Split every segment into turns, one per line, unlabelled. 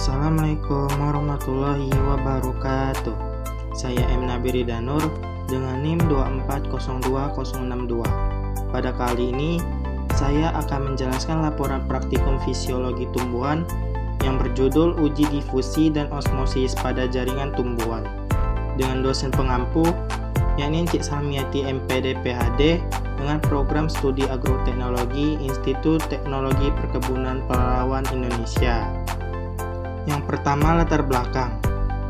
Assalamualaikum warahmatullahi wabarakatuh. Saya M. Nabi Ridanur dengan NIM 2402062. Pada kali ini, saya akan menjelaskan laporan praktikum fisiologi tumbuhan yang berjudul Uji Difusi dan Osmosis pada Jaringan Tumbuhan dengan dosen pengampu, yakni Encik Salmiati MPD PhD dengan program studi agroteknologi Institut Teknologi Perkebunan Pelalawan Indonesia. Yang pertama, latar belakang.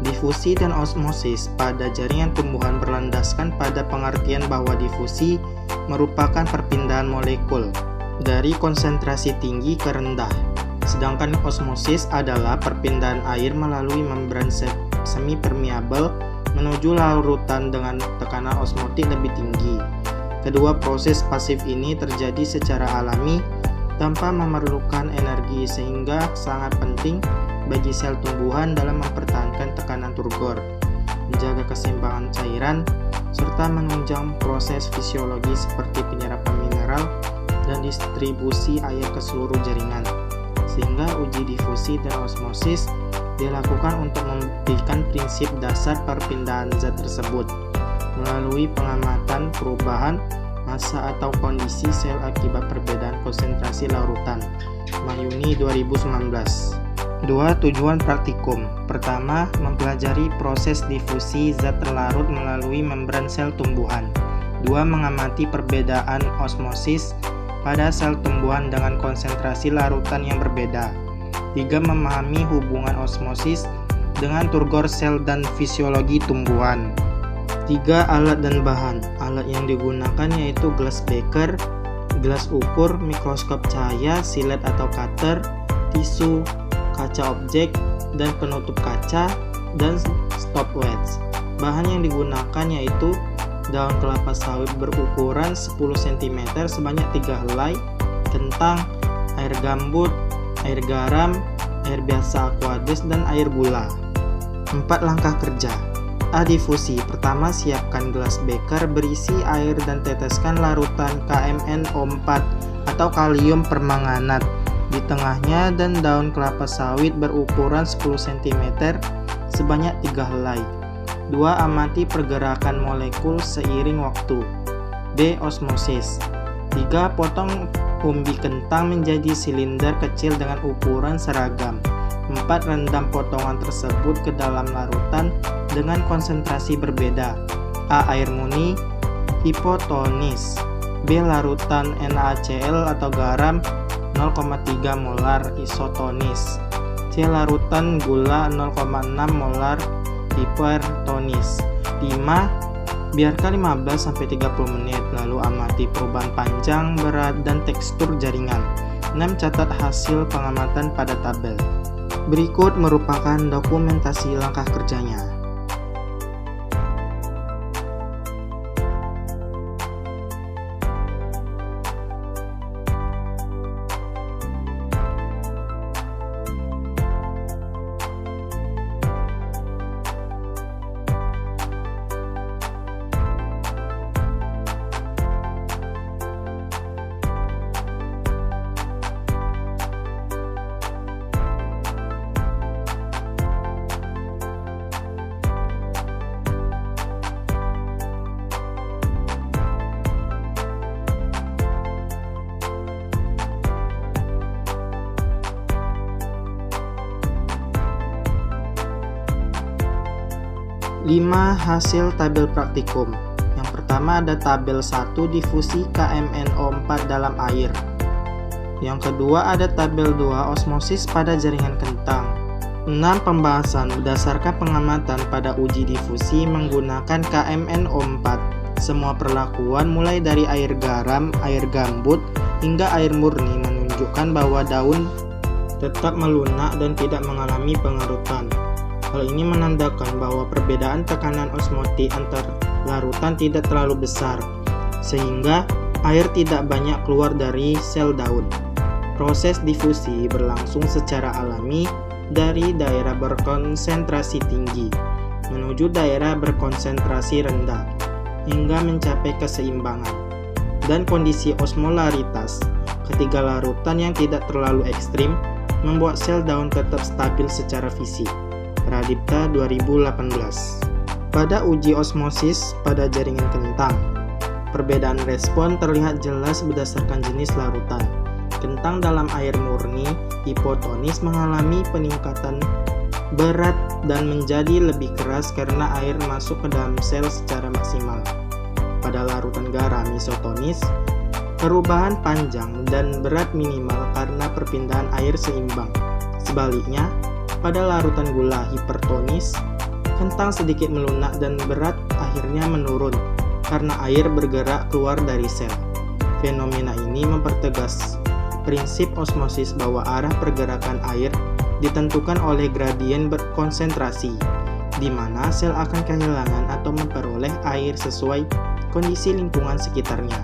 Difusi dan osmosis pada jaringan tumbuhan berlandaskan pada pengertian bahwa difusi merupakan perpindahan molekul dari konsentrasi tinggi ke rendah, sedangkan osmosis adalah perpindahan air melalui membran semi permeabel menuju larutan dengan tekanan osmotik lebih tinggi. Kedua proses pasif ini terjadi secara alami tanpa memerlukan energi, sehingga sangat penting bagi sel tumbuhan dalam mempertahankan tekanan turgor, menjaga keseimbangan cairan, serta menunjang proses fisiologi seperti penyerapan mineral dan distribusi air ke seluruh jaringan. Sehingga uji difusi dan osmosis dilakukan untuk membuktikan prinsip dasar perpindahan zat tersebut melalui pengamatan perubahan massa atau kondisi sel akibat perbedaan konsentrasi larutan. Mayuni 2019. 2. Tujuan praktikum. Pertama, mempelajari proses difusi zat terlarut melalui membran sel tumbuhan. 2. Mengamati perbedaan osmosis pada sel tumbuhan dengan konsentrasi larutan yang berbeda. 3. Memahami hubungan osmosis dengan turgor sel dan fisiologi tumbuhan. 3. Alat dan bahan. Alat yang digunakan yaitu gelas beker, gelas ukur, mikroskop cahaya, silet atau cutter, tisu, kaca objek dan penutup kaca, dan stopwatch. Bahan yang digunakan yaitu daun kelapa sawit berukuran 10 cm sebanyak 3 helai, kentang, air gambut, air garam, air biasa aqueous, dan air gula. 4. Langkah kerja. A. Difusi. Pertama, siapkan gelas beker berisi air dan teteskan larutan KMnO4 atau kalium permanganat di tengahnya dan daun kelapa sawit berukuran 10 cm sebanyak 3 helai. 2. Amati pergerakan molekul seiring waktu. B. Osmosis. 3. Potong umbi kentang menjadi silinder kecil dengan ukuran seragam. 4. Rendam potongan tersebut ke dalam larutan dengan konsentrasi berbeda. A. Air murni hipotonis. B. Larutan NaCl atau garam 0,3 molar isotonis. C. Larutan gula 0,6 molar hipertonis. 5. Biarkan 15-30 menit, lalu amati perubahan panjang, berat, dan tekstur jaringan. 6. Catat hasil pengamatan pada tabel. Berikut merupakan dokumentasi langkah kerjanya. Lima. Hasil tabel praktikum. Yang pertama ada tabel 1 difusi KMnO4 dalam air. Yang kedua ada tabel 2 osmosis pada jaringan kentang. 6. Pembahasan berdasarkan pengamatan pada uji difusi menggunakan KMnO4. Semua perlakuan mulai dari air garam, air gambut, hingga air murni menunjukkan bahwa daun tetap melunak dan tidak mengalami pengerutan. Hal ini menandakan bahwa perbedaan tekanan osmotik antar larutan tidak terlalu besar, sehingga air tidak banyak keluar dari sel daun. Proses difusi berlangsung secara alami dari daerah berkonsentrasi tinggi menuju daerah berkonsentrasi rendah hingga mencapai keseimbangan dan kondisi osmolaritas ketiga larutan yang tidak terlalu ekstrim membuat sel daun tetap stabil secara fisik. Pradipta 2018. Pada uji osmosis pada jaringan kentang, perbedaan respon terlihat jelas berdasarkan jenis larutan. Kentang dalam air murni hipotonis mengalami peningkatan berat dan menjadi lebih keras karena air masuk ke dalam sel secara maksimal. Pada larutan garam isotonis, perubahan panjang dan berat minimal karena perpindahan air seimbang. Sebaliknya, pada larutan gula hipertonis, kentang sedikit melunak dan berat akhirnya menurun karena air bergerak keluar dari sel. Fenomena ini mempertegas prinsip osmosis bahwa arah pergerakan air ditentukan oleh gradien berkonsentrasi, di mana sel akan kehilangan atau memperoleh air sesuai kondisi lingkungan sekitarnya.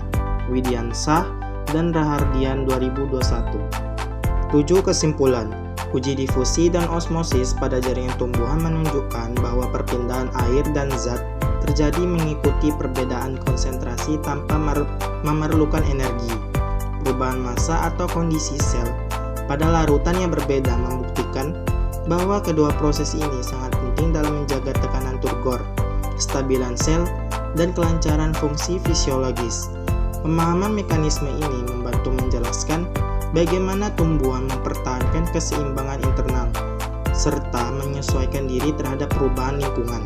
Widiansah dan Rahardian 2021. 7. Kesimpulan. Uji difusi dan osmosis pada jaringan tumbuhan menunjukkan bahwa perpindahan air dan zat terjadi mengikuti perbedaan konsentrasi tanpa memerlukan energi. Perubahan massa atau kondisi sel pada larutan yang berbeda membuktikan bahwa kedua proses ini sangat penting dalam menjaga tekanan turgor, kestabilan sel, dan kelancaran fungsi fisiologis. Pemahaman mekanisme ini membantu menjelaskan bagaimana tumbuhan mempertahankan keseimbangan internal, serta menyesuaikan diri terhadap perubahan lingkungan.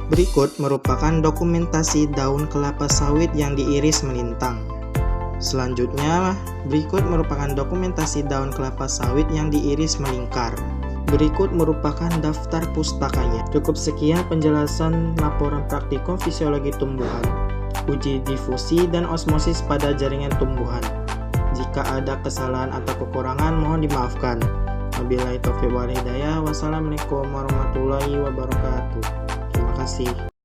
Berikut merupakan dokumentasi daun kelapa sawit yang diiris melintang. Selanjutnya, berikut merupakan dokumentasi daun kelapa sawit yang diiris melingkar. Berikut merupakan daftar pustakanya. Cukup sekian penjelasan laporan praktikum fisiologi tumbuhan, uji difusi dan osmosis pada jaringan tumbuhan. Jika ada kesalahan atau kekurangan, mohon dimaafkan. Wabillahi taufiq wal hidayah. Wassalamualaikum warahmatullahi wabarakatuh. Terima kasih.